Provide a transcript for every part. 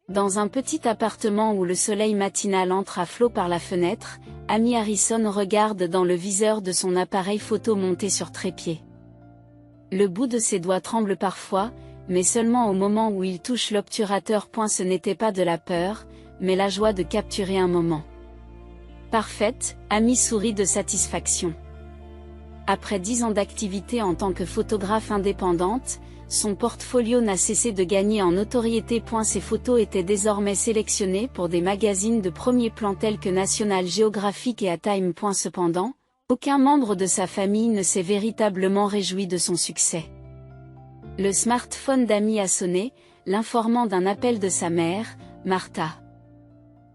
Dans un petit appartement où le soleil matinal entre à flot par la fenêtre, Amy Harrison regarde dans le viseur de son appareil photo monté sur trépied. Le bout de ses doigts tremble parfois, mais seulement au moment où il touche l'obturateur. Ce n'était pas de la peur, mais la joie de capturer un moment. Parfaite, Amy sourit de satisfaction. Après 10 ans d'activité en tant que photographe indépendante, son portfolio n'a cessé de gagner en notoriété. Ses photos étaient désormais sélectionnées pour des magazines de premier plan tels que National Geographic et Time. Cependant, aucun membre de sa famille ne s'est véritablement réjoui de son succès. Le smartphone d'Amy a sonné, l'informant d'un appel de sa mère, Martha.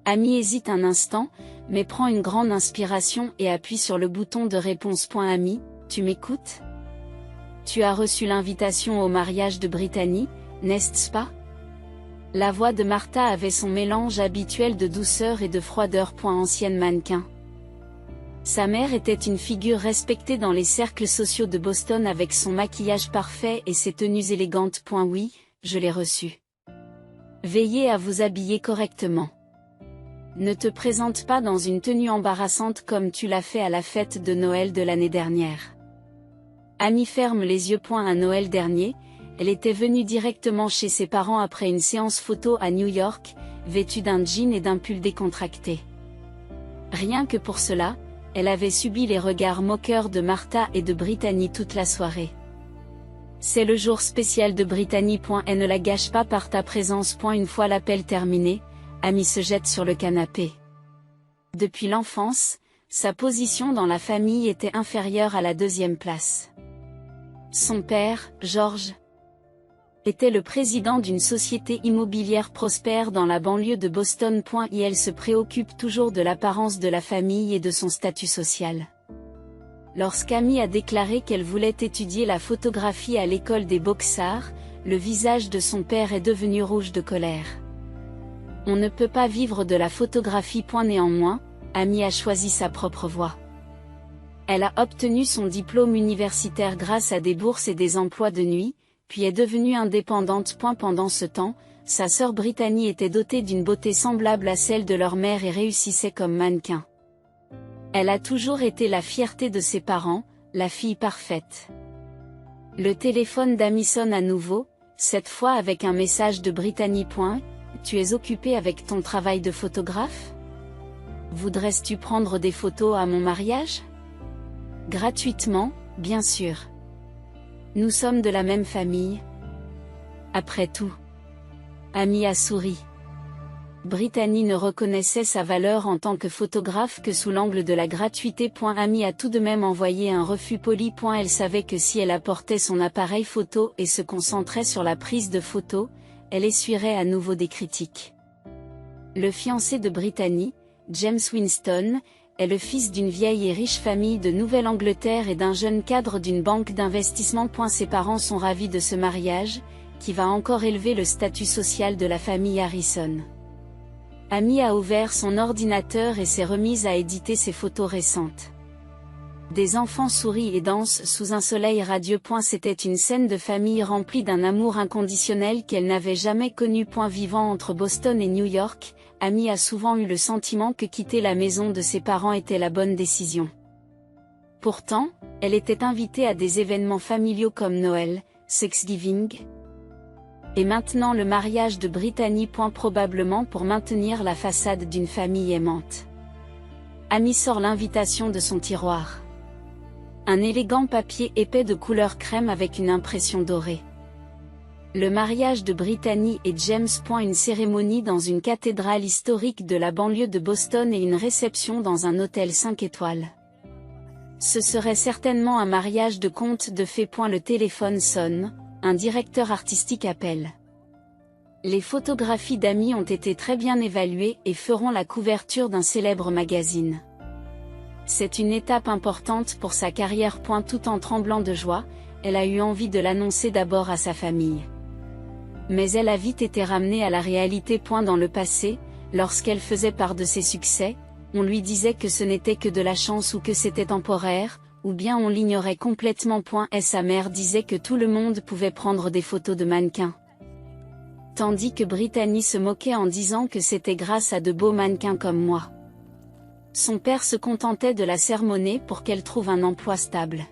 Amy hésite un instant, mais prend une grande inspiration et appuie sur le bouton de réponse. Amy, tu m'écoutes? Tu as reçu l'invitation au mariage de Brittany, n'est-ce pas? La voix de Martha avait son mélange habituel de douceur et de froideur. Ancienne mannequin. Sa mère était une figure respectée dans les cercles sociaux de Boston avec son maquillage parfait et ses tenues élégantes. Oui, je l'ai reçue. Veillez à vous habiller correctement. Ne te présente pas dans une tenue embarrassante comme tu l'as fait à la fête de Noël de l'année dernière. Amy ferme les yeux. À Noël dernier, elle était venue directement chez ses parents après une séance photo à New York, vêtue d'un jean et d'un pull décontracté. Rien que pour cela, elle avait subi les regards moqueurs de Martha et de Brittany toute la soirée. C'est le jour spécial de Brittany. Et ne la gâche pas par ta présence. Une fois l'appel terminé, Amy se jette sur le canapé. Depuis l'enfance, sa position dans la famille était inférieure à la 2e place. Son père, George, était le président d'une société immobilière prospère dans la banlieue de Boston. Et elle se préoccupe toujours de l'apparence de la famille et de son statut social. Lorsqu'Amy a déclaré qu'elle voulait étudier la photographie à l'école des Beaux-Arts, le visage de son père est devenu rouge de colère. On ne peut pas vivre de la photographie. Néanmoins, Amy a choisi sa propre voie. Elle a obtenu son diplôme universitaire grâce à des bourses et des emplois de nuit, puis est devenue indépendante. Pendant ce temps, sa sœur Brittany était dotée d'une beauté semblable à celle de leur mère et réussissait comme mannequin. Elle a toujours été la fierté de ses parents, la fille parfaite. Le téléphone d'Amy sonne à nouveau, cette fois avec un message de Brittany. Tu es occupée avec ton travail de photographe? Voudrais-tu prendre des photos à mon mariage? Gratuitement, bien sûr. Nous sommes de la même famille. Après tout. Amy a souri. Brittany ne reconnaissait sa valeur en tant que photographe que sous l'angle de la gratuité. Amy a tout de même envoyé un refus poli. Elle savait que si elle apportait son appareil photo et se concentrait sur la prise de photos, elle essuierait à nouveau des critiques. Le fiancé de Brittany, James Winston, est le fils d'une vieille et riche famille de Nouvelle-Angleterre et d'un jeune cadre d'une banque d'investissement. Ses parents sont ravis de ce mariage, qui va encore élever le statut social de la famille Harrison. Amy a ouvert son ordinateur et s'est remise à éditer ses photos récentes. Des enfants sourient et dansent sous un soleil radieux. C'était une scène de famille remplie d'un amour inconditionnel qu'elle n'avait jamais connu. Vivant entre Boston et New York, Amy a souvent eu le sentiment que quitter la maison de ses parents était la bonne décision. Pourtant, elle était invitée à des événements familiaux comme Noël, Thanksgiving. Et maintenant le mariage de Brittany. Probablement pour maintenir la façade d'une famille aimante. Amy sort l'invitation de son tiroir. Un élégant papier épais de couleur crème avec une impression dorée. Le mariage de Brittany et James. Une cérémonie dans une cathédrale historique de la banlieue de Boston et une réception dans un hôtel 5 étoiles. Ce serait certainement un mariage de conte de fées. Le téléphone sonne, un directeur artistique appelle. Les photographies d'Amy ont été très bien évaluées et feront la couverture d'un célèbre magazine. C'est une étape importante pour sa carrière. Tout en tremblant de joie, elle a eu envie de l'annoncer d'abord à sa famille. Mais elle a vite été ramenée à la réalité. Dans le passé, lorsqu'elle faisait part de ses succès, on lui disait que ce n'était que de la chance ou que c'était temporaire, ou bien on l'ignorait complètement. Et sa mère disait que tout le monde pouvait prendre des photos de mannequins. tandis que Brittany se moquait en disant que c'était grâce à de beaux mannequins comme moi. Son père se contentait de la sermonner pour qu'elle trouve un emploi stable.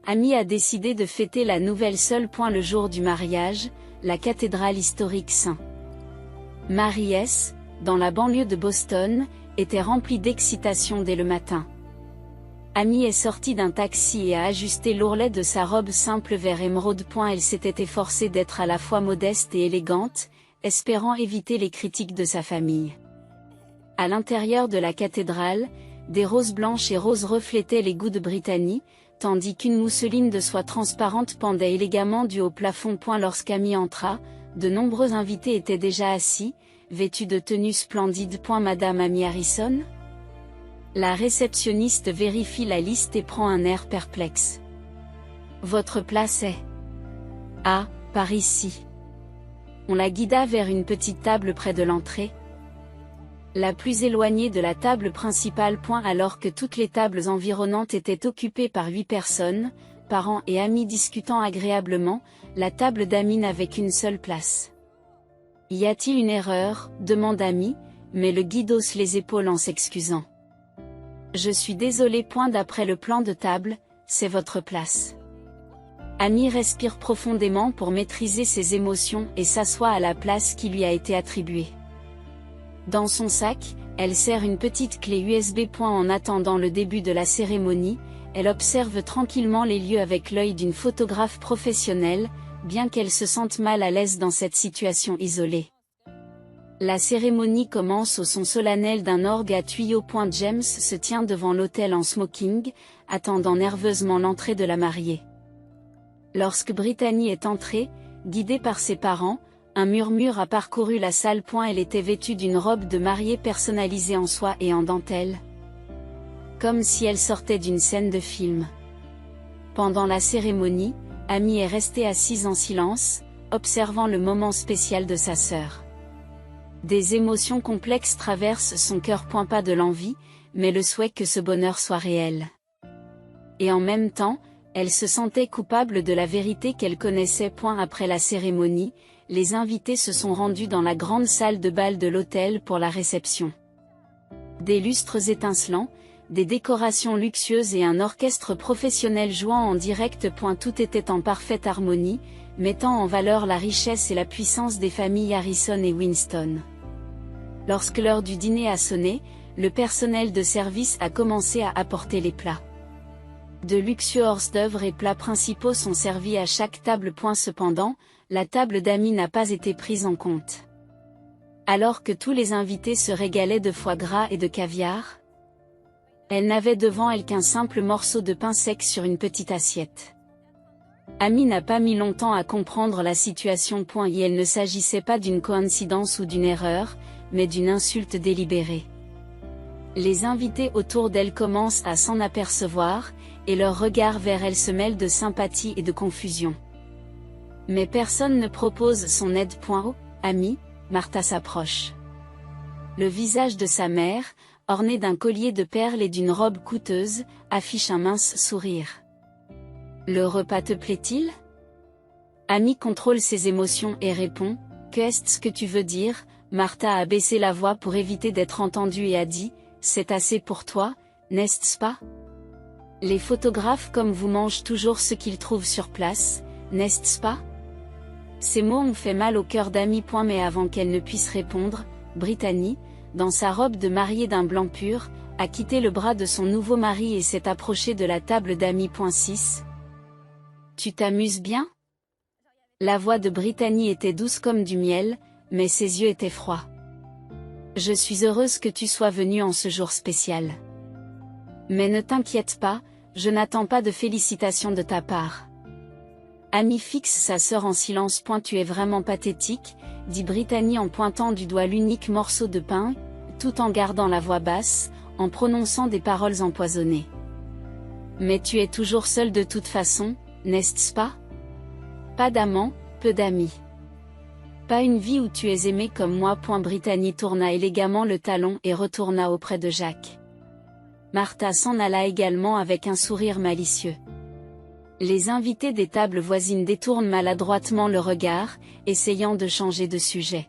Amy a décidé de fêter la nouvelle seule le jour du mariage, la cathédrale historique St. Mary's, dans la banlieue de Boston, était remplie d'excitation dès le matin. Amy est sortie d'un taxi et a ajusté l'ourlet de sa robe simple vers émeraude. Elle s'était efforcée d'être à la fois modeste et élégante, espérant éviter les critiques de sa famille. À l'intérieur de la cathédrale, des roses blanches et roses reflétaient les goûts de Brittany, tandis qu'une mousseline de soie transparente pendait élégamment du haut plafond. Lorsqu'Amy entra, de nombreux invités étaient déjà assis, vêtus de tenues splendides. Madame Amy Harrison ? La réceptionniste vérifie la liste et prend un air perplexe. Votre place est... Ah, par ici. On la guida vers une petite table près de l'entrée. La plus éloignée de la table principale. Alors que toutes les tables environnantes étaient occupées par 8 personnes, parents et amis discutant agréablement, la table d'Amy n'avait qu'une seule place. Y a-t-il une erreur ? Demande Amy, mais le guide hausse les épaules en s'excusant. Je suis désolé. D'après le plan de table, c'est votre place. Amy respire profondément pour maîtriser ses émotions et s'assoit à la place qui lui a été attribuée. Dans son sac, elle serre une petite clé USB. En attendant le début de la cérémonie, elle observe tranquillement les lieux avec l'œil d'une photographe professionnelle, bien qu'elle se sente mal à l'aise dans cette situation isolée. La cérémonie commence au son solennel d'un orgue à tuyaux. James se tient devant l'autel en smoking, attendant nerveusement l'entrée de la mariée. Lorsque Brittany est entrée, guidée par ses parents, un murmure a parcouru la salle. Elle était vêtue d'une robe de mariée personnalisée en soie et en dentelle. Comme si elle sortait d'une scène de film. Pendant la cérémonie, Amy est restée assise en silence, observant le moment spécial de sa sœur. Des émotions complexes traversent son cœur. Pas de l'envie, mais le souhait que ce bonheur soit réel. Et en même temps, elle se sentait coupable de la vérité qu'elle connaissait. Après la cérémonie, les invités se sont rendus dans la grande salle de bal de l'hôtel pour la réception. Des lustres étincelants, des décorations luxueuses et un orchestre professionnel jouant en direct. Tout était en parfaite harmonie, mettant en valeur la richesse et la puissance des familles Harrison et Winston. Lorsque l'heure du dîner a sonné, le personnel de service a commencé à apporter les plats. De luxueux hors-d'œuvre et plats principaux sont servis à chaque table. Cependant, la table d'Amy n'a pas été prise en compte. Alors que tous les invités se régalaient de foie gras et de caviar, elle n'avait devant elle qu'un simple morceau de pain sec sur une petite assiette. Amy n'a pas mis longtemps à comprendre la situation. Et elle ne s'agissait pas d'une coïncidence ou d'une erreur, mais d'une insulte délibérée. Les invités autour d'elle commencent à s'en apercevoir, et leurs regards vers elle se mêlent de sympathie et de confusion. Mais personne ne propose son aide. Amy, Martha s'approche. Le visage de sa mère, orné d'un collier de perles et d'une robe coûteuse, affiche un mince sourire. Le repas te plaît-il ? Amy contrôle ses émotions et répond, qu'est-ce que tu veux dire ? Martha a baissé la voix pour éviter d'être entendue et a dit, c'est assez pour toi, n'est-ce pas ? Les photographes comme vous mangent toujours ce qu'ils trouvent sur place, n'est-ce pas ? Ces mots ont fait mal au cœur d'Amy. Mais avant qu'elle ne puisse répondre, Brittany, dans sa robe de mariée d'un blanc pur, a quitté le bras de son nouveau mari et s'est approchée de la table d'Amy. 6. Tu t'amuses bien ? La voix de Brittany était douce comme du miel, mais ses yeux étaient froids. Je suis heureuse que tu sois venue en ce jour spécial. Mais ne t'inquiète pas, je n'attends pas de félicitations de ta part. Amy fixe sa sœur en silence. Tu es vraiment pathétique, dit Brittany en pointant du doigt l'unique morceau de pain, tout en gardant la voix basse, en prononçant des paroles empoisonnées. Mais tu es toujours seule de toute façon, n'est-ce pas ? Pas d'amant, peu d'amis. Pas une vie où tu es aimée comme moi. Brittany tourna élégamment le talon et retourna auprès de Jacques. Martha s'en alla également avec un sourire malicieux. Les invités des tables voisines détournent maladroitement le regard, essayant de changer de sujet.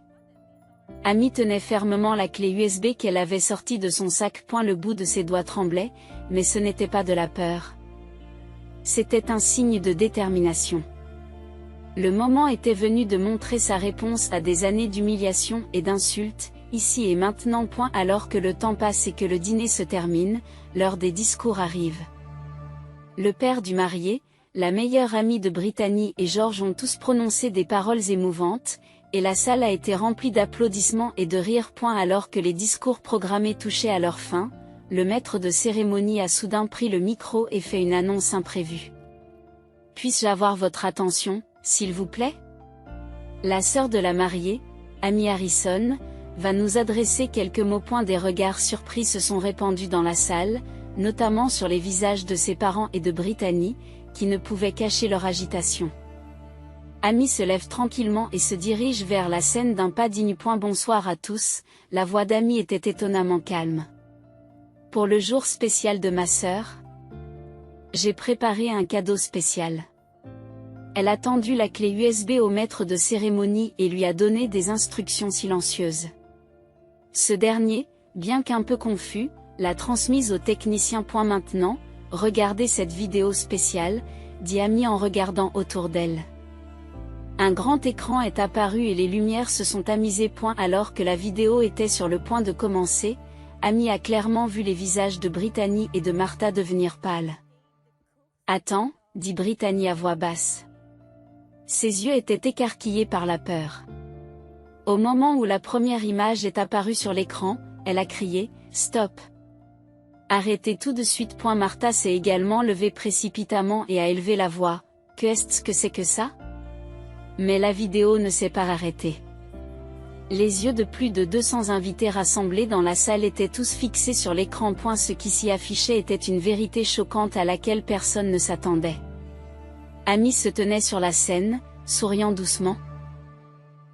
Amy tenait fermement la clé USB qu'elle avait sortie de son sac. Le bout de ses doigts tremblait, mais ce n'était pas de la peur. C'était un signe de détermination. Le moment était venu de montrer sa réponse à des années d'humiliation et d'insultes, ici et maintenant. Alors que le temps passe et que le dîner se termine, l'heure des discours arrive. Le père du marié, la meilleure amie de Brittany et George ont tous prononcé des paroles émouvantes, et la salle a été remplie d'applaudissements et de rires. Alors que les discours programmés touchaient à leur fin, le maître de cérémonie a soudain pris le micro et fait une annonce imprévue. « Puis-je avoir votre attention, s'il vous plaît ? La sœur de la mariée, Amy Harrison, va nous adresser quelques mots. Des regards surpris se sont répandus dans la salle, notamment sur les visages de ses parents et de Brittany, qui ne pouvaient cacher leur agitation. Amy se lève tranquillement et se dirige vers la scène d'un pas digne. Bonsoir à tous, la voix d'Amy était étonnamment calme. Pour le jour spécial de ma sœur, j'ai préparé un cadeau spécial. Elle a tendu la clé USB au maître de cérémonie et lui a donné des instructions silencieuses. Ce dernier, bien qu'un peu confus, l'a transmise au technicien. Maintenant, regardez cette vidéo spéciale, dit Amy en regardant autour d'elle. Un grand écran est apparu et les lumières se sont tamisées. Alors que la vidéo était sur le point de commencer, Amy a clairement vu les visages de Brittany et de Martha devenir pâles. « Attends, » dit Brittany à voix basse. Ses yeux étaient écarquillés par la peur. Au moment où la première image est apparue sur l'écran, elle a crié « Stop !» Arrêtez tout de suite. Martha s'est également levée précipitamment et a élevé la voix. « Qu'est-ce que c'est que ça ?» Mais la vidéo ne s'est pas arrêtée. Les yeux de plus de 200 invités rassemblés dans la salle étaient tous fixés sur l'écran. Ce qui s'y affichait était une vérité choquante à laquelle personne ne s'attendait. Amy se tenait sur la scène, souriant doucement.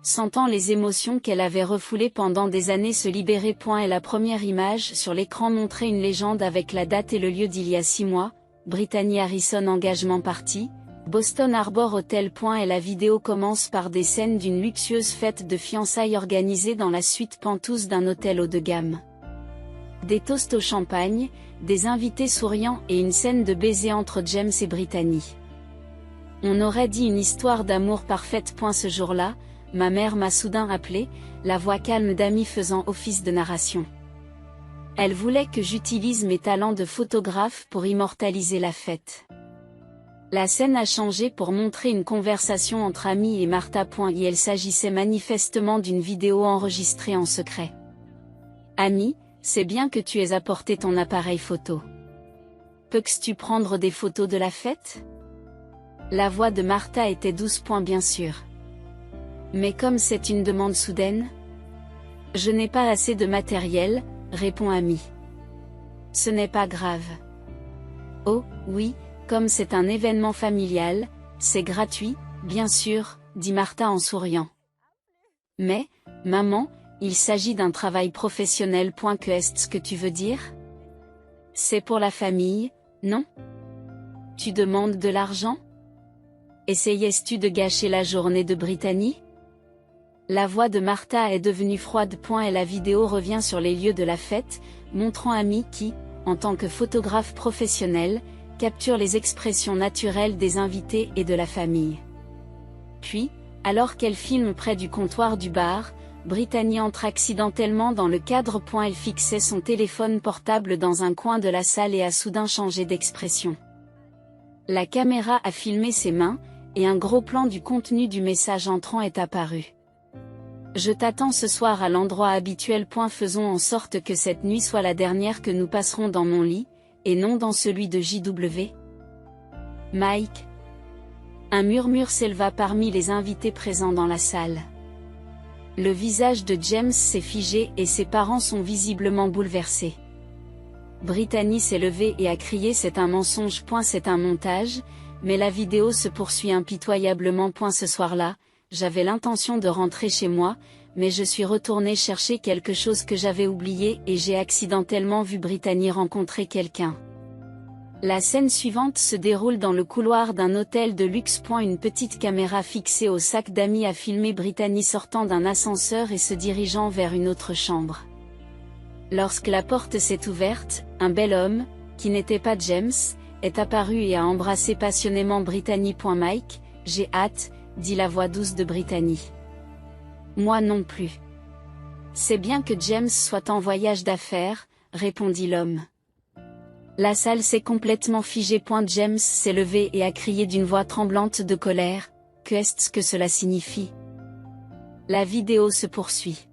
Sentant les émotions qu'elle avait refoulées pendant des années se libérer. Et la première image sur l'écran montrait une légende avec la date et le lieu d'il y a 6 mois, Brittany Harrison engagement party, Boston Harbor Hotel. Et la vidéo commence par des scènes d'une luxueuse fête de fiançailles organisée dans la suite pentouse d'un hôtel haut de gamme. Des toasts au champagne, des invités souriants et une scène de baiser entre James et Brittany. On aurait dit une histoire d'amour parfaite. Ce jour-là, ma mère m'a soudain appelé, la voix calme d'Amy faisant office de narration. Elle voulait que j'utilise mes talents de photographe pour immortaliser la fête. La scène a changé pour montrer une conversation entre Amy et Martha. Et il s'agissait manifestement d'une vidéo enregistrée en secret. Amy, c'est bien que tu aies apporté ton appareil photo. Peux-tu prendre des photos de la fête ? La voix de Martha était douce. Bien sûr. Mais comme c'est une demande soudaine ? Je n'ai pas assez de matériel, répond Amy. Ce n'est pas grave. Oh, oui, comme c'est un événement familial, c'est gratuit, bien sûr, dit Martha en souriant. Mais, maman, il s'agit d'un travail professionnel. Que est-ce que tu veux dire ? C'est pour la famille, non ? Tu demandes de l'argent ? Essayais-tu de gâcher la journée de Brittany ? La voix de Martha est devenue froide. Et la vidéo revient sur les lieux de la fête, montrant Amy qui, en tant que photographe professionnel, capture les expressions naturelles des invités et de la famille. Puis, alors qu'elle filme près du comptoir du bar, Brittany entre accidentellement dans le cadre. Elle fixait son téléphone portable dans un coin de la salle et a soudain changé d'expression. La caméra a filmé ses mains, et un gros plan du contenu du message entrant est apparu. Je t'attends ce soir à l'endroit habituel. Faisons en sorte que cette nuit soit la dernière que nous passerons dans mon lit, et non dans celui de JW. Mike. Un murmure s'éleva parmi les invités présents dans la salle. Le visage de James s'est figé et ses parents sont visiblement bouleversés. Brittany s'est levée et a crié « C'est un mensonge. C'est un montage », mais la vidéo se poursuit impitoyablement. Ce soir-là, j'avais l'intention de rentrer chez moi, mais je suis retournée chercher quelque chose que j'avais oublié et j'ai accidentellement vu Brittany rencontrer quelqu'un. La scène suivante se déroule dans le couloir d'un hôtel de luxe. Une petite caméra fixée au sac d'Amy a filmé Brittany sortant d'un ascenseur et se dirigeant vers une autre chambre. Lorsque la porte s'est ouverte, un bel homme, qui n'était pas James, est apparu et a embrassé passionnément Brittany. Mike, j'ai hâte, dit la voix douce de Brittany. Moi non plus. C'est bien que James soit en voyage d'affaires, répondit l'homme. La salle s'est complètement figée. James s'est levé et a crié d'une voix tremblante de colère. Qu'est-ce que cela signifie? La vidéo se poursuit.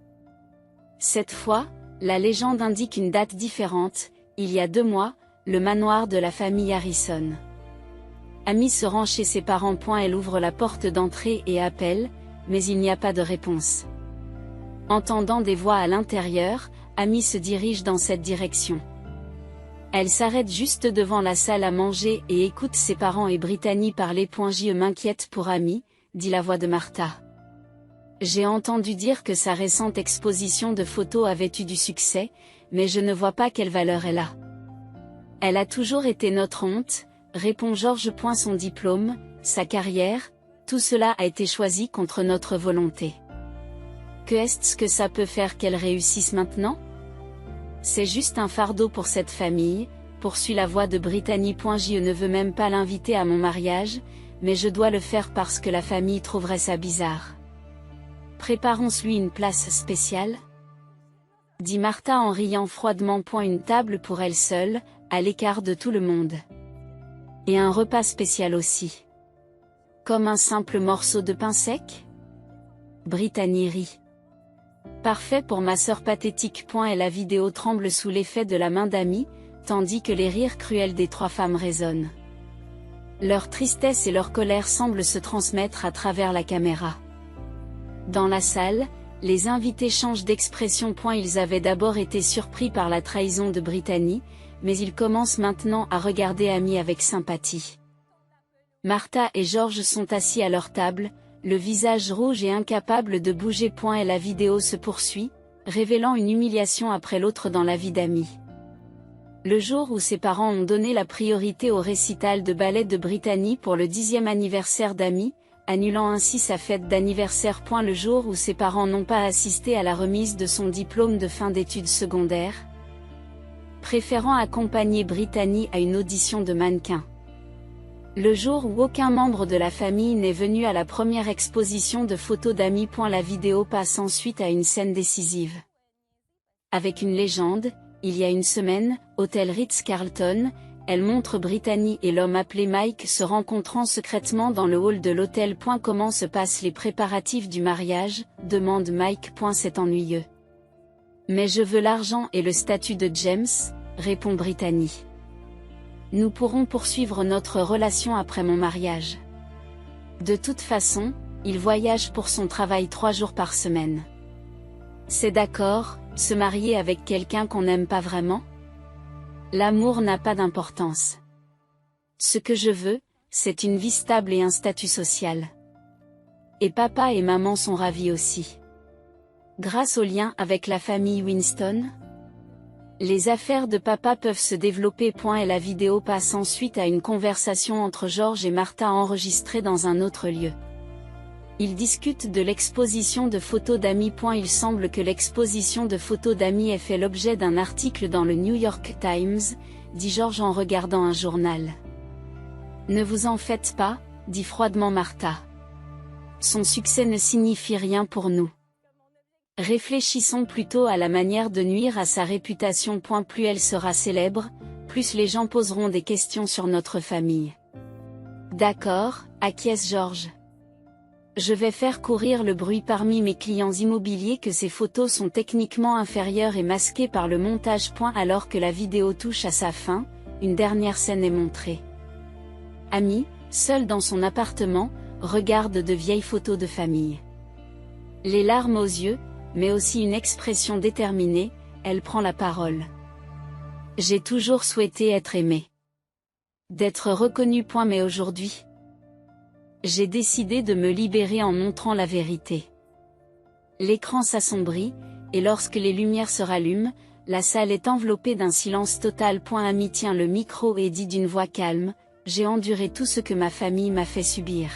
Cette fois, la légende indique une date différente, il y a 2 mois, le manoir de la famille Harrison. Amy se rend chez ses parents. Elle ouvre la porte d'entrée et appelle, mais il n'y a pas de réponse. Entendant des voix à l'intérieur, Amy se dirige dans cette direction. Elle s'arrête juste devant la salle à manger et écoute ses parents et Brittany parler. Je m'inquiète pour Amy, dit la voix de Martha. J'ai entendu dire que sa récente exposition de photos avait eu du succès, mais je ne vois pas quelle valeur elle a. Elle a toujours été notre honte, répond George. Son diplôme, sa carrière, tout cela a été choisi contre notre volonté. Qu'est-ce que ça peut faire qu'elle réussisse maintenant? C'est juste un fardeau pour cette famille, poursuit la voix de Brittany. Je ne veux même pas l'inviter à mon mariage, mais je dois le faire parce que la famille trouverait ça bizarre. Préparons-lui une place spéciale? Dit Martha en riant froidement. Une table pour elle seule, à l'écart de tout le monde. Et un repas spécial aussi. Comme un simple morceau de pain sec? Brittany rit. Parfait pour ma sœur pathétique. Et la vidéo tremble sous l'effet de la main d'Amy, tandis que les rires cruels des 3 femmes résonnent. Leur tristesse et leur colère semblent se transmettre à travers la caméra. Dans la salle, les invités changent d'expression. Ils avaient d'abord été surpris par la trahison de Brittany, mais ils commencent maintenant à regarder Amy avec sympathie. Martha et George sont assis à leur table, le visage rouge et incapable de bouger. Et la vidéo se poursuit, révélant une humiliation après l'autre dans la vie d'Amy. Le jour où ses parents ont donné la priorité au récital de ballet de Brittany pour le 10e anniversaire d'Amy, annulant ainsi sa fête d'anniversaire. Le jour où ses parents n'ont pas assisté à la remise de son diplôme de fin d'études secondaires, préférant accompagner Brittany à une audition de mannequin. Le jour où aucun membre de la famille n'est venu à la première exposition de photos d'Amy. La vidéo passe ensuite à une scène décisive. Avec une légende, il y a une semaine, hôtel Ritz-Carlton, elle montre Brittany et l'homme appelé Mike se rencontrant secrètement dans le hall de l'hôtel. Comment se passent les préparatifs du mariage, demande Mike. C'est ennuyeux. Mais je veux l'argent et le statut de James, répond Brittany. Nous pourrons poursuivre notre relation après mon mariage. De toute façon, il voyage pour son travail 3 jours par semaine. C'est d'accord, se marier avec quelqu'un qu'on n'aime pas vraiment? L'amour n'a pas d'importance. Ce que je veux, c'est une vie stable et un statut social. Et papa et maman sont ravis aussi. Grâce au lien avec la famille Winston, les affaires de papa peuvent se développer. Et la vidéo passe ensuite à une conversation entre George et Martha enregistrée dans un autre lieu. Ils discutent de l'exposition de photos d'Amy. Il semble que l'exposition de photos d'Amy ait fait l'objet d'un article dans le New York Times, dit George en regardant un journal. Ne vous en faites pas, dit froidement Martha. Son succès ne signifie rien pour nous. Réfléchissons plutôt à la manière de nuire à sa réputation. Plus elle sera célèbre, plus les gens poseront des questions sur notre famille. D'accord, acquiesce George. Je vais faire courir le bruit parmi mes clients immobiliers que ces photos sont techniquement inférieures et masquées par le montage. Alors que la vidéo touche à sa fin, une dernière scène est montrée. Amy, seule dans son appartement, regarde de vieilles photos de famille. Les larmes aux yeux, mais aussi une expression déterminée, elle prend la parole. J'ai toujours souhaité être aimée. D'être reconnue. Mais aujourd'hui, j'ai décidé de me libérer en montrant la vérité. L'écran s'assombrit, et lorsque les lumières se rallument, la salle est enveloppée d'un silence total. Ami tient le micro et dit d'une voix calme, « J'ai enduré tout ce que ma famille m'a fait subir.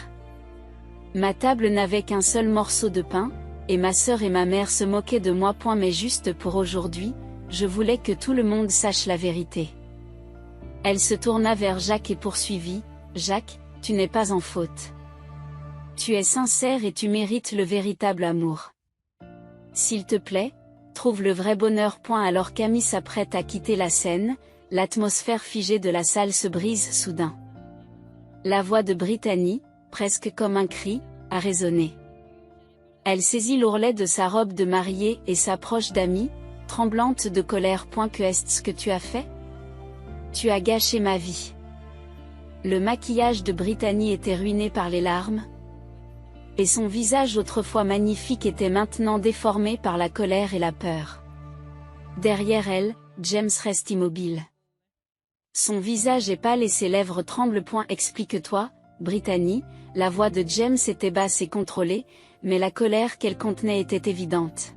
Ma table n'avait qu'un seul morceau de pain, et ma sœur et ma mère se moquaient de moi. Mais juste pour aujourd'hui, je voulais que tout le monde sache la vérité. » Elle se tourna vers Jacques et poursuivit, « Jacques, tu n'es pas en faute. Tu es sincère et tu mérites le véritable amour. S'il te plaît, trouve le vrai bonheur. » Alors qu'Amy s'apprête à quitter la scène, l'atmosphère figée de la salle se brise soudain. La voix de Brittany, presque comme un cri, a résonné. Elle saisit l'ourlet de sa robe de mariée et s'approche d'Amy, tremblante de colère. Que est-ce que tu as fait? Tu as gâché ma vie. Le maquillage de Brittany était ruiné par les larmes, et son visage autrefois magnifique était maintenant déformé par la colère et la peur. Derrière elle, James reste immobile. Son visage est pâle et ses lèvres tremblent. Explique-toi, Brittany. La voix de James était basse et contrôlée, mais la colère qu'elle contenait était évidente.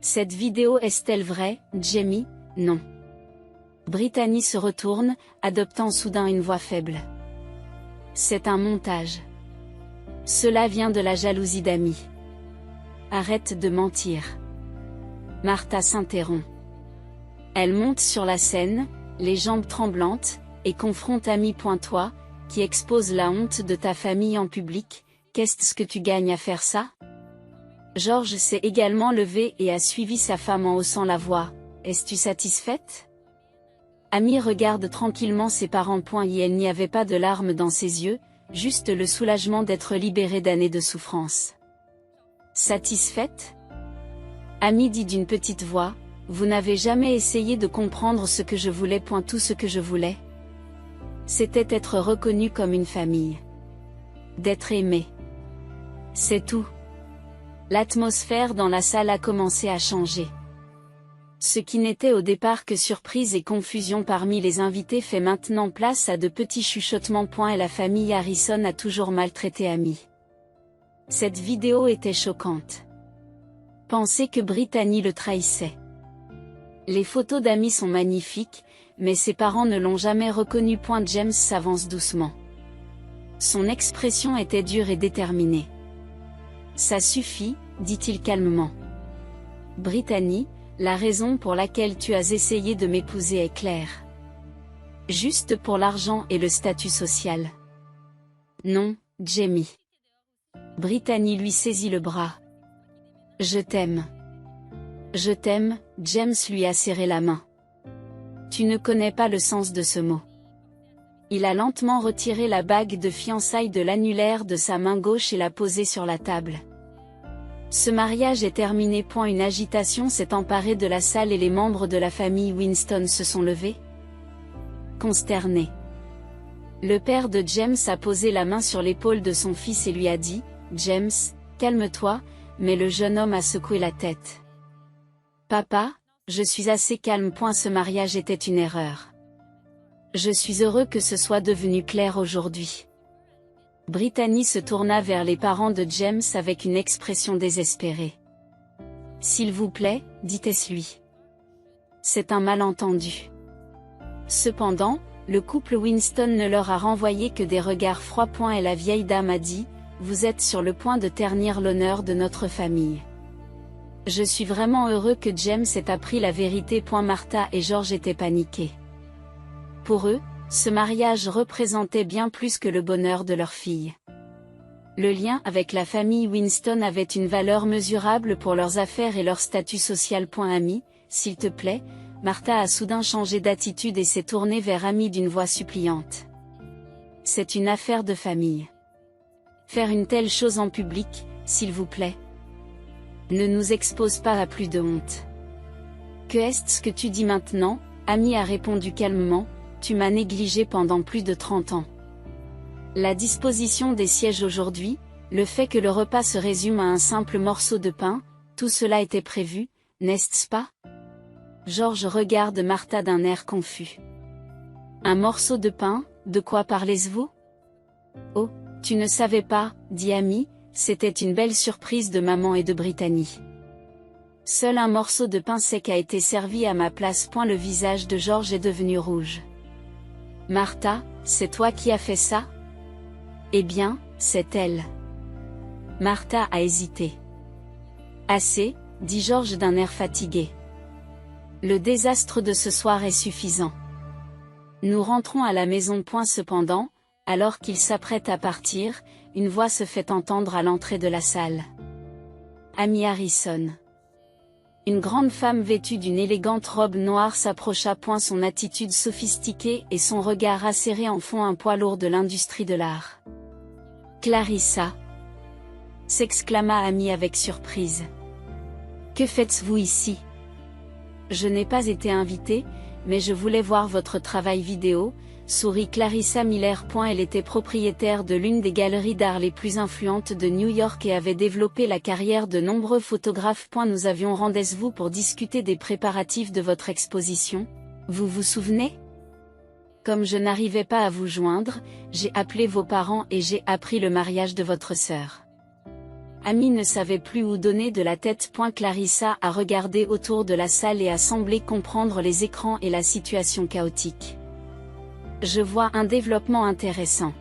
Cette vidéo est-elle vraie, Jamie? Non. Brittany se retourne, adoptant soudain une voix faible. C'est un montage. Cela vient de la jalousie d'Amy. Arrête de mentir. Martha s'interrompt. Elle monte sur la scène, les jambes tremblantes, et confronte Amy. Toi, qui expose la honte de ta famille en public, qu'est-ce que tu gagnes à faire ça? George s'est également levé et a suivi sa femme en haussant la voix. Es-tu satisfaite? Amy regarde tranquillement ses parents. Et elle n'y avait pas de larmes dans ses yeux, juste le soulagement d'être libérée d'années de souffrance. Satisfaite? Amy dit d'une petite voix, vous n'avez jamais essayé de comprendre ce que je voulais. Tout ce que je voulais, c'était être reconnue comme une famille. D'être aimée. C'est tout. L'atmosphère dans la salle a commencé à changer. Ce qui n'était au départ que surprise et confusion parmi les invités fait maintenant place à de petits chuchotements. Et la famille Harrison a toujours maltraité Amy. Cette vidéo était choquante. Pensez que Brittany le trahissait. Les photos d'Amy sont magnifiques, mais ses parents ne l'ont jamais reconnu. James s'avance doucement. Son expression était dure et déterminée. Ça suffit, dit-il calmement. Brittany, la raison pour laquelle tu as essayé de m'épouser est claire. Juste pour l'argent et le statut social. Non, Jamie. Brittany lui saisit le bras. Je t'aime. Je t'aime, James lui a serré la main. Tu ne connais pas le sens de ce mot. Il a lentement retiré la bague de fiançailles de l'annulaire de sa main gauche et l'a posée sur la table. Ce mariage est terminé. Une agitation s'est emparée de la salle et les membres de la famille Winston se sont levés, consternés. Le père de James a posé la main sur l'épaule de son fils et lui a dit, « James, calme-toi », mais le jeune homme a secoué la tête. « Papa, je suis assez calme. Ce mariage était une erreur. Je suis heureux que ce soit devenu clair aujourd'hui. » Brittany se tourna vers les parents de James avec une expression désespérée. « S'il vous plaît, dites-lui. C'est un malentendu. » Cependant, le couple Winston ne leur a renvoyé que des regards froids. Et la vieille dame a dit, « Vous êtes sur le point de ternir l'honneur de notre famille. Je suis vraiment heureux que James ait appris la vérité. » Martha et George étaient paniqués. Pour eux, ce mariage représentait bien plus que le bonheur de leur fille. Le lien avec la famille Winston avait une valeur mesurable pour leurs affaires et leur statut social. Amy, s'il te plaît, Martha a soudain changé d'attitude et s'est tournée vers Amy d'une voix suppliante. C'est une affaire de famille. Faire une telle chose en public, s'il vous plaît. Ne nous expose pas à plus de honte. Que est-ce que tu dis maintenant? Amy a répondu calmement, tu m'as négligé pendant plus de 30 ans. La disposition des sièges aujourd'hui, le fait que le repas se résume à un simple morceau de pain, tout cela était prévu, n'est-ce pas? George regarde Martha d'un air confus. Un morceau de pain, de quoi parlez-vous? Oh, tu ne savais pas, dit Amy, c'était une belle surprise de maman et de Brittany. Seul un morceau de pain sec a été servi à ma place. Le visage de George est devenu rouge. Martha, c'est toi qui as fait ça? Eh bien, c'est elle. Martha a hésité. Assez, dit George d'un air fatigué. Le désastre de ce soir est suffisant. Nous rentrons à la maison. Cependant, alors qu'il s'apprête à partir, une voix se fait entendre à l'entrée de la salle. Amy Harrison. Une grande femme vêtue d'une élégante robe noire s'approcha. Son attitude sophistiquée et son regard acéré en font un poids lourd de l'industrie de l'art. Clarissa, s'exclama Amy avec surprise. Que faites-vous ici? Je n'ai pas été invitée, mais je voulais voir votre travail vidéo, sourit Clarissa Miller. Elle était propriétaire de l'une des galeries d'art les plus influentes de New York et avait développé la carrière de nombreux photographes. Nous avions rendez-vous pour discuter des préparatifs de votre exposition, vous vous souvenez? Comme je n'arrivais pas à vous joindre, j'ai appelé vos parents et j'ai appris le mariage de votre sœur. Amy ne savait plus où donner de la tête. Clarissa a regardé autour de la salle et a semblé comprendre les écrans et la situation chaotique. Je vois un développement intéressant.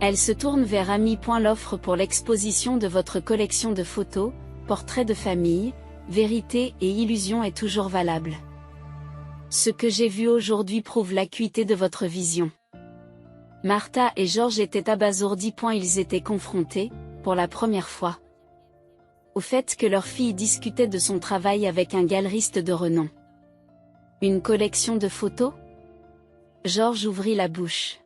Elle se tourne vers Amy. L'offre pour l'exposition de votre collection de photos, portraits de famille, vérité et illusion est toujours valable. Ce que j'ai vu aujourd'hui prouve l'acuité de votre vision. Martha et George étaient abasourdis. Ils étaient confrontés, pour la première fois, au fait que leur fille discutait de son travail avec un galeriste de renom. Une collection de photos? George ouvrit la bouche.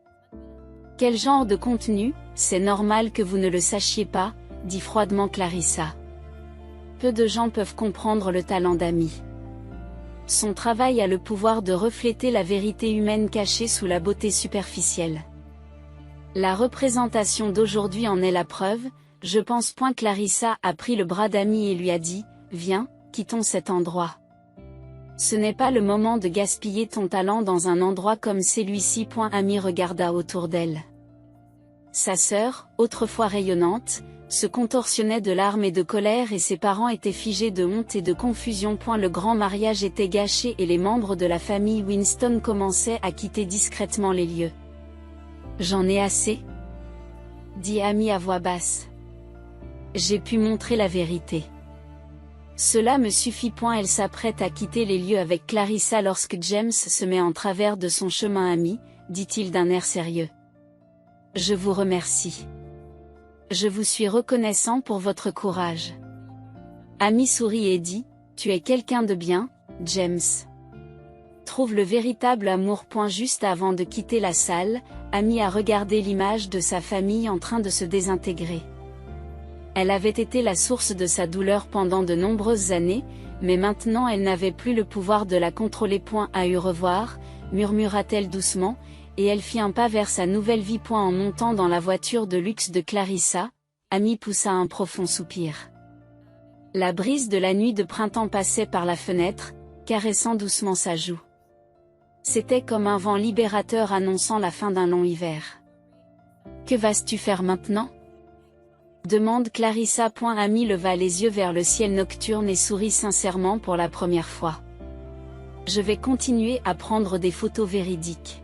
Quel genre de contenu? C'est normal que vous ne le sachiez pas, dit froidement Clarissa. Peu de gens peuvent comprendre le talent d'Amy. Son travail a le pouvoir de refléter la vérité humaine cachée sous la beauté superficielle. La représentation d'aujourd'hui en est la preuve, je pense. Clarissa a pris le bras d'Amy et lui a dit, viens, quittons cet endroit. Ce n'est pas le moment de gaspiller ton talent dans un endroit comme celui-ci. Amy regarda autour d'elle. Sa sœur, autrefois rayonnante, se contorsionnait de larmes et de colère et ses parents étaient figés de honte et de confusion. Le grand mariage était gâché et les membres de la famille Winston commençaient à quitter discrètement les lieux. J'en ai assez, dit Amy à voix basse. J'ai pu montrer la vérité. Cela me suffit. Elle s'apprête à quitter les lieux avec Clarissa lorsque James se met en travers de son chemin. Amy, dit-il d'un air sérieux. Je vous remercie. Je vous suis reconnaissant pour votre courage. Amy sourit et dit, tu es quelqu'un de bien, James. Trouve le véritable amour. Juste avant de quitter la salle, Amy a regardé l'image de sa famille en train de se désintégrer. Elle avait été la source de sa douleur pendant de nombreuses années, mais maintenant elle n'avait plus le pouvoir de la contrôler. À eu revoir, murmura-t-elle doucement, et elle fit un pas vers sa nouvelle vie. En montant dans la voiture de luxe de Clarissa, Amy poussa un profond soupir. La brise de la nuit de printemps passait par la fenêtre, caressant doucement sa joue. C'était comme un vent libérateur annonçant la fin d'un long hiver. Que vas-tu faire maintenant? Demande Clarissa. Amy leva les yeux vers le ciel nocturne et sourit sincèrement pour la première fois. Je vais continuer à prendre des photos véridiques.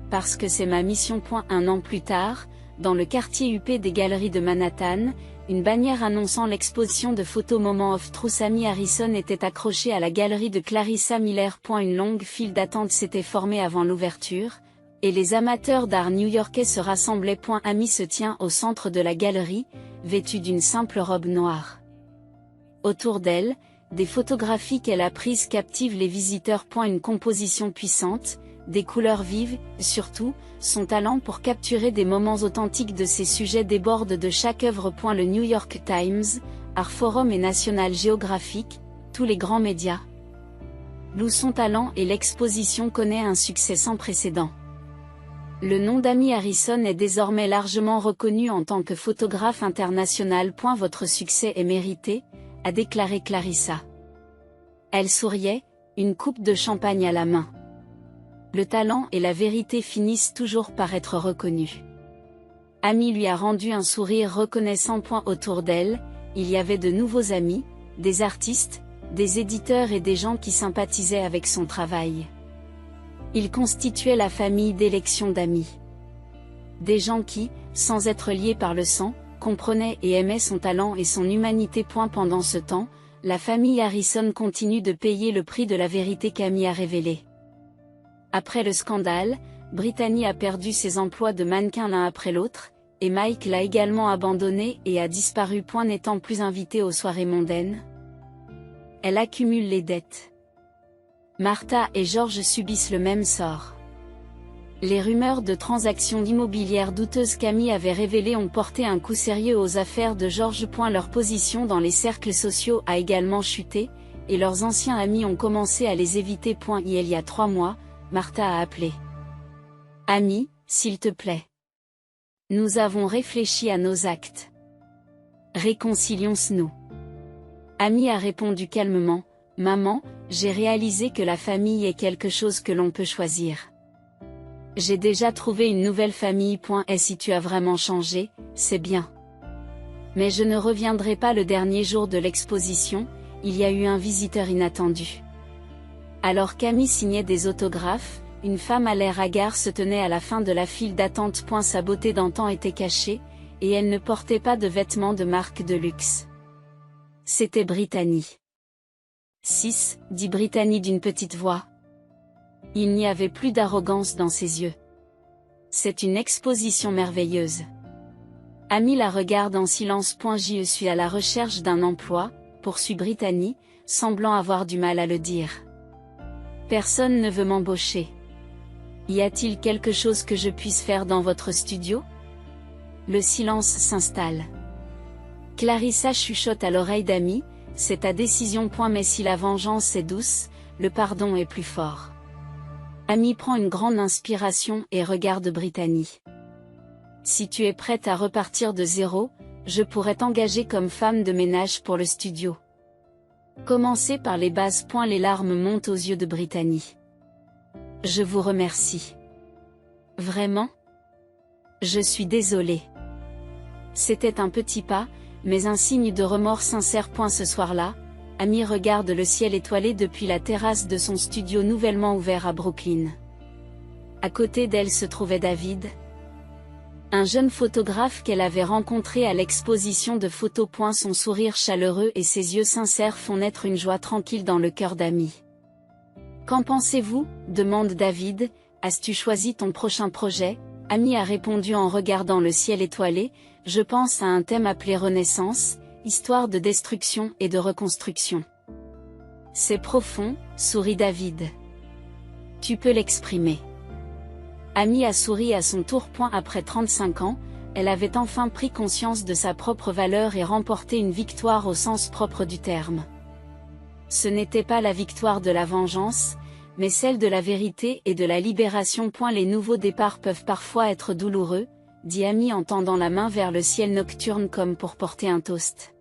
Parce que c'est ma mission. Un an plus tard, dans le quartier huppé des galeries de Manhattan, une bannière annonçant l'exposition de photos Moment of Truth Amy Harrison était accrochée à la galerie de Clarissa Miller. Une longue file d'attente s'était formée avant l'ouverture, et les amateurs d'art new-yorkais se rassemblaient. Amy se tient au centre de la galerie, vêtue d'une simple robe noire. Autour d'elle, des photographies qu'elle a prises captivent les visiteurs. Une composition puissante, des couleurs vives, surtout, son talent pour capturer des moments authentiques de ses sujets déborde de chaque œuvre. Le New York Times, Art Forum et National Geographic, tous les grands médias louent son talent et l'exposition connaît un succès sans précédent. Le nom d'Amy Harrison est désormais largement reconnu en tant que photographe international. Votre succès est mérité, a déclaré Clarissa. Elle souriait, une coupe de champagne à la main. Le talent et la vérité finissent toujours par être reconnus. Amy lui a rendu un sourire reconnaissant. Autour d'elle, il y avait de nouveaux amis, des artistes, des éditeurs et des gens qui sympathisaient avec son travail. Il constituait la famille d'élection d'amis. Des gens qui, sans être liés par le sang, comprenaient et aimaient son talent et son humanité. Pendant ce temps, la famille Harrison continue de payer le prix de la vérité qu'Amy a révélée. Après le scandale, Brittany a perdu ses emplois de mannequin l'un après l'autre, et Mike l'a également abandonné et a disparu. N'étant plus invitée aux soirées mondaines, elle accumule les dettes. Martha et George subissent le même sort. Les rumeurs de transactions immobilières douteuses qu'Amy avait révélées ont porté un coup sérieux aux affaires de George. Leur position dans les cercles sociaux a également chuté, et leurs anciens amis ont commencé à les éviter. Il y a 3 mois, Martha a appelé. Amy, s'il te plaît. Nous avons réfléchi à nos actes. Réconcilions-nous. Amy a répondu calmement, Maman, j'ai réalisé que la famille est quelque chose que l'on peut choisir. J'ai déjà trouvé une nouvelle famille. Et si tu as vraiment changé, c'est bien. Mais je ne reviendrai pas. Le dernier jour de l'exposition, il y a eu un visiteur inattendu. Alors qu'Amy signait des autographes, une femme à l'air hagard se tenait à la fin de la file d'attente. Sa beauté d'antan était cachée, et elle ne portait pas de vêtements de marque de luxe. C'était Brittany. 6, dit Brittany d'une petite voix. Il n'y avait plus d'arrogance dans ses yeux. C'est une exposition merveilleuse. Amy la regarde en silence. Je suis à la recherche d'un emploi, poursuit Brittany, semblant avoir du mal à le dire. Personne ne veut m'embaucher. Y a-t-il quelque chose que je puisse faire dans votre studio? Le silence s'installe. Clarissa chuchote à l'oreille d'Amy, c'est ta décision. Mais si la vengeance est douce, le pardon est plus fort. Amy prend une grande inspiration et regarde Brittany. Si tu es prête à repartir de zéro, je pourrais t'engager comme femme de ménage pour le studio. Commencez par les bases. Les larmes montent aux yeux de Brittany. Je vous remercie. Vraiment? Je suis désolée. C'était un petit pas, mais un signe de remords sincère. Ce soir-là, Amy regarde le ciel étoilé depuis la terrasse de son studio nouvellement ouvert à Brooklyn. À côté d'elle se trouvait David, un jeune photographe qu'elle avait rencontré à l'exposition de photos. Son sourire chaleureux et ses yeux sincères font naître une joie tranquille dans le cœur d'Amy. Qu'en pensez-vous? Demande David. As-tu choisi ton prochain projet? Amy a répondu en regardant le ciel étoilé, je pense à un thème appelé Renaissance, histoire de destruction et de reconstruction. C'est profond, sourit David. Tu peux l'exprimer. Amy a souri à son tour. Après 35 ans, elle avait enfin pris conscience de sa propre valeur et remporté une victoire au sens propre du terme. Ce n'était pas la victoire de la vengeance, mais celle de la vérité et de la libération. Les nouveaux départs peuvent parfois être douloureux, dit Amy en tendant la main vers le ciel nocturne comme pour porter un toast.